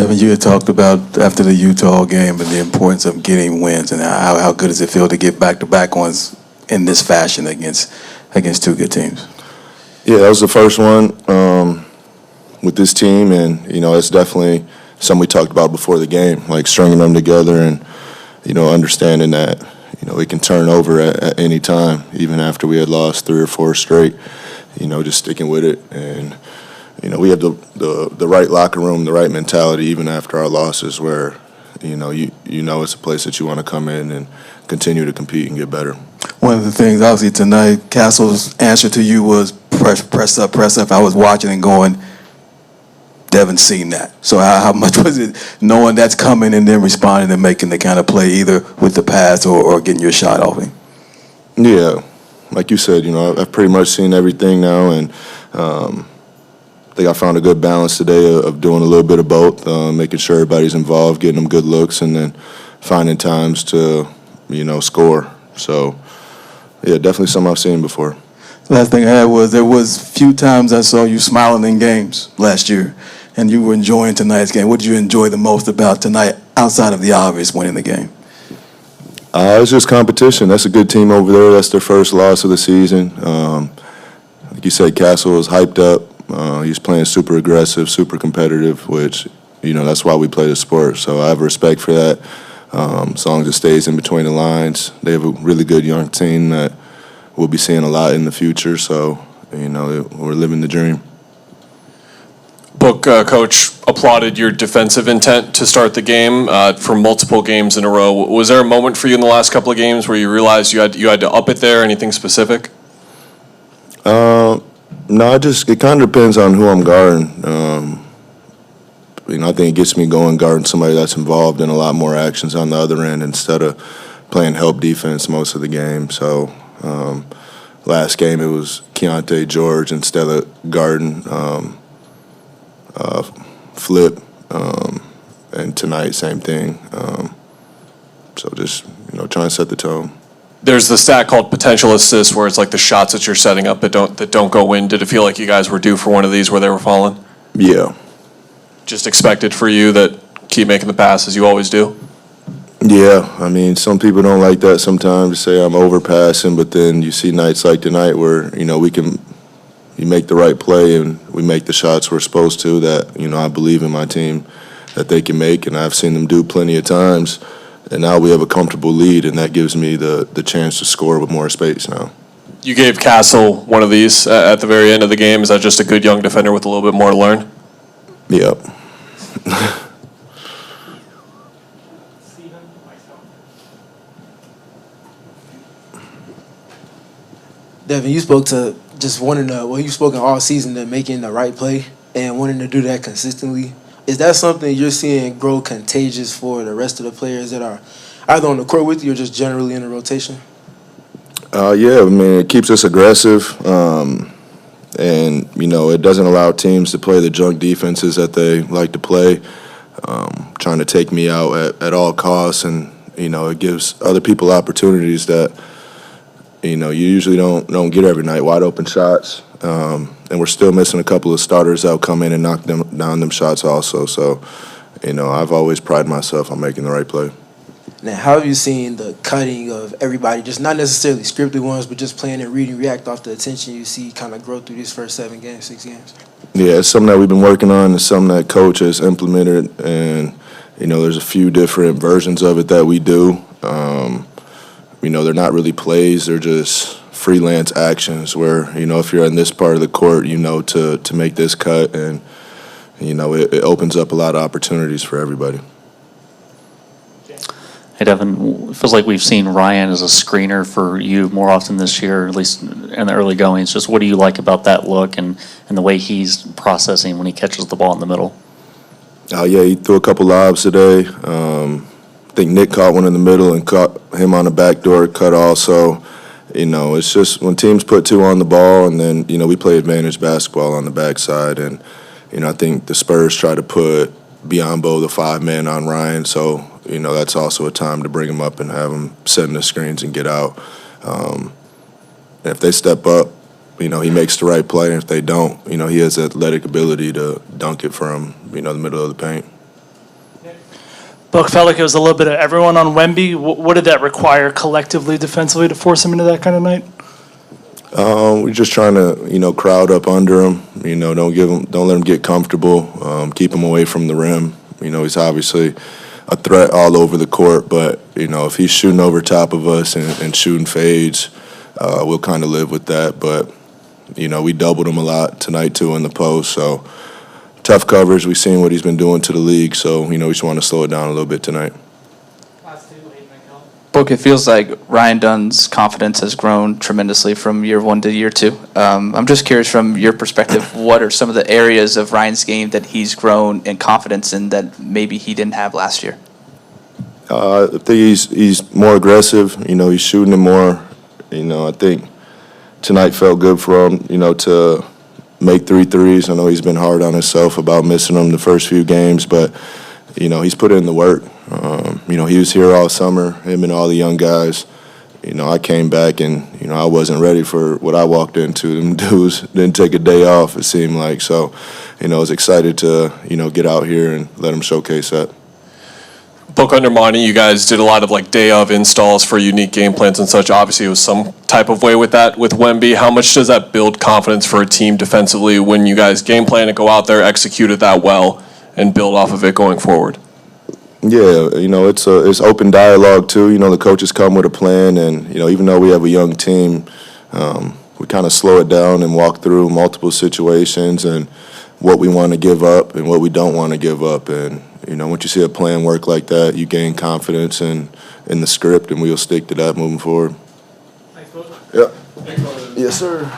Devin, you had talked about after the Utah game and the importance of getting wins, and how good does it feel to get back-to-back ones in this fashion against two good teams? Yeah, that was the first one with this team, and it's definitely something we talked about before the game, like stringing them together and understanding that it can turn over at any time, even after we had lost 3 or 4 straight. Just sticking with it, and we have the right locker room, the right mentality, even after our losses, where it's a place that you want to come in and continue to compete and get better. One of the things, obviously, tonight, Castle's answer to you was press up. I was watching and going, Devin's seen that. So how much was it knowing that's coming and then responding and making the kind of play either with the pass or getting your shot off him? Yeah, like you said, I've pretty much seen everything now, and I think I found a good balance today of doing a little bit of both, making sure everybody's involved, getting them good looks, and then finding times to, score. So, yeah, definitely something I've seen before. The last thing I had was there was few times I saw you smiling in games last year, and you were enjoying tonight's game. What did you enjoy the most about tonight outside of the obvious winning the game? It's just competition. That's a good team over there. That's their first loss of the season. Like you said, Castle was hyped up. He's playing super aggressive, super competitive, which, that's why we play the sport. So I have respect for that. As long as it stays in between the lines. They have a really good young team that we'll be seeing a lot in the future. So, we're living the dream. Book coach applauded your defensive intent to start the game for multiple games in a row. Was there a moment for you in the last couple of games where you realized you had to up it there? Anything specific? No, it kind of depends on who I'm guarding. I think it gets me going guarding somebody that's involved in a lot more actions on the other end instead of playing help defense most of the game. So last game it was Keontae George instead of guarding Flip, and tonight same thing. So just trying to set the tone. There's the stat called potential assists, where it's like the shots that you're setting up that don't go in. Did it feel like you guys were due for one of these where they were falling? Yeah. Just expected for you that keep making the passes you always do? Yeah, I mean, some people don't like that sometimes, say I'm overpassing, but then you see nights like tonight where, you make the right play and we make the shots we're supposed to that, I believe in my team that they can make, and I've seen them do plenty of times. And now we have a comfortable lead, and that gives me the chance to score with more space now. You gave Castle one of these at the very end of the game. Is that just a good young defender with a little bit more to learn? Yep. Devin, you spoke to just wanting to, you've spoken all season to making the right play and wanting to do that consistently. Is that something you're seeing grow contagious for the rest of the players that are either on the court with you or just generally in the rotation? Yeah, I mean, it keeps us aggressive, and, it doesn't allow teams to play the junk defenses that they like to play, trying to take me out at all costs, and, it gives other people opportunities that, you usually don't get every night, wide open shots. And we're still missing a couple of starters that'll come in and knock down them shots also. So, I've always prided myself on making the right play. Now, how have you seen the cutting of everybody, just not necessarily scripted ones, but just playing and reading, react off the attention you see kind of grow through these first 6 games? Yeah, it's something that we've been working on. It's something that coach has implemented. And, there's a few different versions of it that we do. They're not really plays. They're just freelance actions where, if you're in this part of the court, to make this cut, and, it opens up a lot of opportunities for everybody. Hey, Devin, it feels like we've seen Ryan as a screener for you more often this year, at least in the early goings. Just what do you like about that look and the way he's processing when he catches the ball in the middle? Yeah, he threw a couple lobs today. I think Nick caught one in the middle and caught him on the backdoor cut also. It's just when teams put 2 on the ball, and then, we play advantage basketball on the backside. And, I think the Spurs try to put Biombo, the 5-man, on Ryan. So, that's also a time to bring him up and have him setting the screens and get out. And if they step up, he makes the right play. And if they don't, he has athletic ability to dunk it from, the middle of the paint. Book felt like it was a little bit of everyone on Wemby. What did that require collectively, defensively, to force him into that kind of night? We're just trying to, crowd up under him. Don't let him get comfortable. Keep him away from the rim. He's obviously a threat all over the court, but if he's shooting over top of us and shooting fades, we'll kind of live with that. But we doubled him a lot tonight too in the post, so tough coverage. We've seen what he's been doing to the league, so we just want to slow it down a little bit tonight. Book, it feels like Ryan Dunn's confidence has grown tremendously from year one to year two. I'm just curious, from your perspective, what are some of the areas of Ryan's game that he's grown in confidence in that maybe he didn't have last year? I think he's more aggressive. He's shooting it more. I think tonight felt good for him, to make 3 threes. I know he's been hard on himself about missing them the first few games, but, he's put in the work. He was here all summer, him and all the young guys. I came back and, I wasn't ready for what I walked into. Them dudes didn't take a day off, it seemed like. So, I was excited to, get out here and let him showcase that. Book, under Monty, you guys did a lot of day of installs for unique game plans and such. Obviously, it was some type of way with that with Wemby. How much does that build confidence for a team defensively when you guys game plan and go out there, execute it that well, and build off of it going forward? Yeah, it's open dialogue too. The coaches come with a plan, and even though we have a young team, we kind of slow it down and walk through multiple situations and what we want to give up and what we don't want to give up. And once you see a plan work like that, you gain confidence in the script, and we'll stick to that moving forward. Thanks, Book. Yeah. Yes, sir.